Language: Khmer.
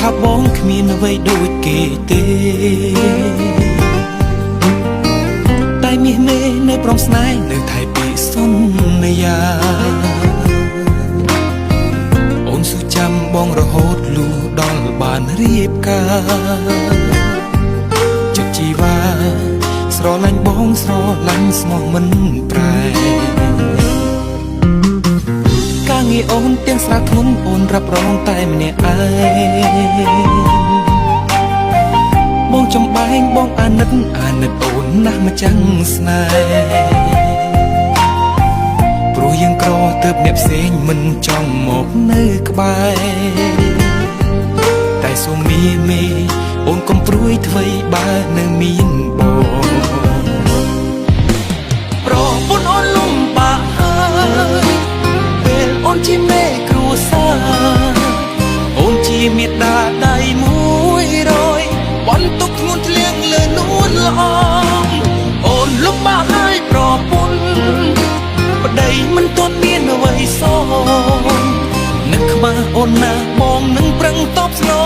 ថាបងគ្មានអ្វីដូចគេទេតែមាសមេនៅព្រមស្នេហ៍នៅថៃពីសន្យាអូនស៊ូចាំបងរហូតលុះដល់បានរៀបការចិត្តជីវ៉ាស្រឡាញ់បងស្រឡាញ់ស្មោះមិនប្រែការងារអូនទាំងស្រាធ្ងន់អូនរ៉ាប់រងតែម្នាក់ឯងបងចំបែងបងអាណិតអូនណាស់ម្ចាំងស្នេហ៍ព្រោះយើងក្រទៅអ្នកផ្សេងមិនចង់មកនៅក្បែរតែសូមមេអូនកុំព្រួយអ្វីបើនៅមានបងប្រពន្ធអូនលំបាកហើយពេលអូនជាមេគ្រួសារអូនជាមេដាដៃ100បន្ទុកធ្ងន់ធ្លៀងលើនួនល្អអូនលំបាកហើយប្រពន្ធប្តីមិនទាន់មានអ្វីសងនឹកខ្មាស់អូនណាបងនឹងប្រឹងតបស្នង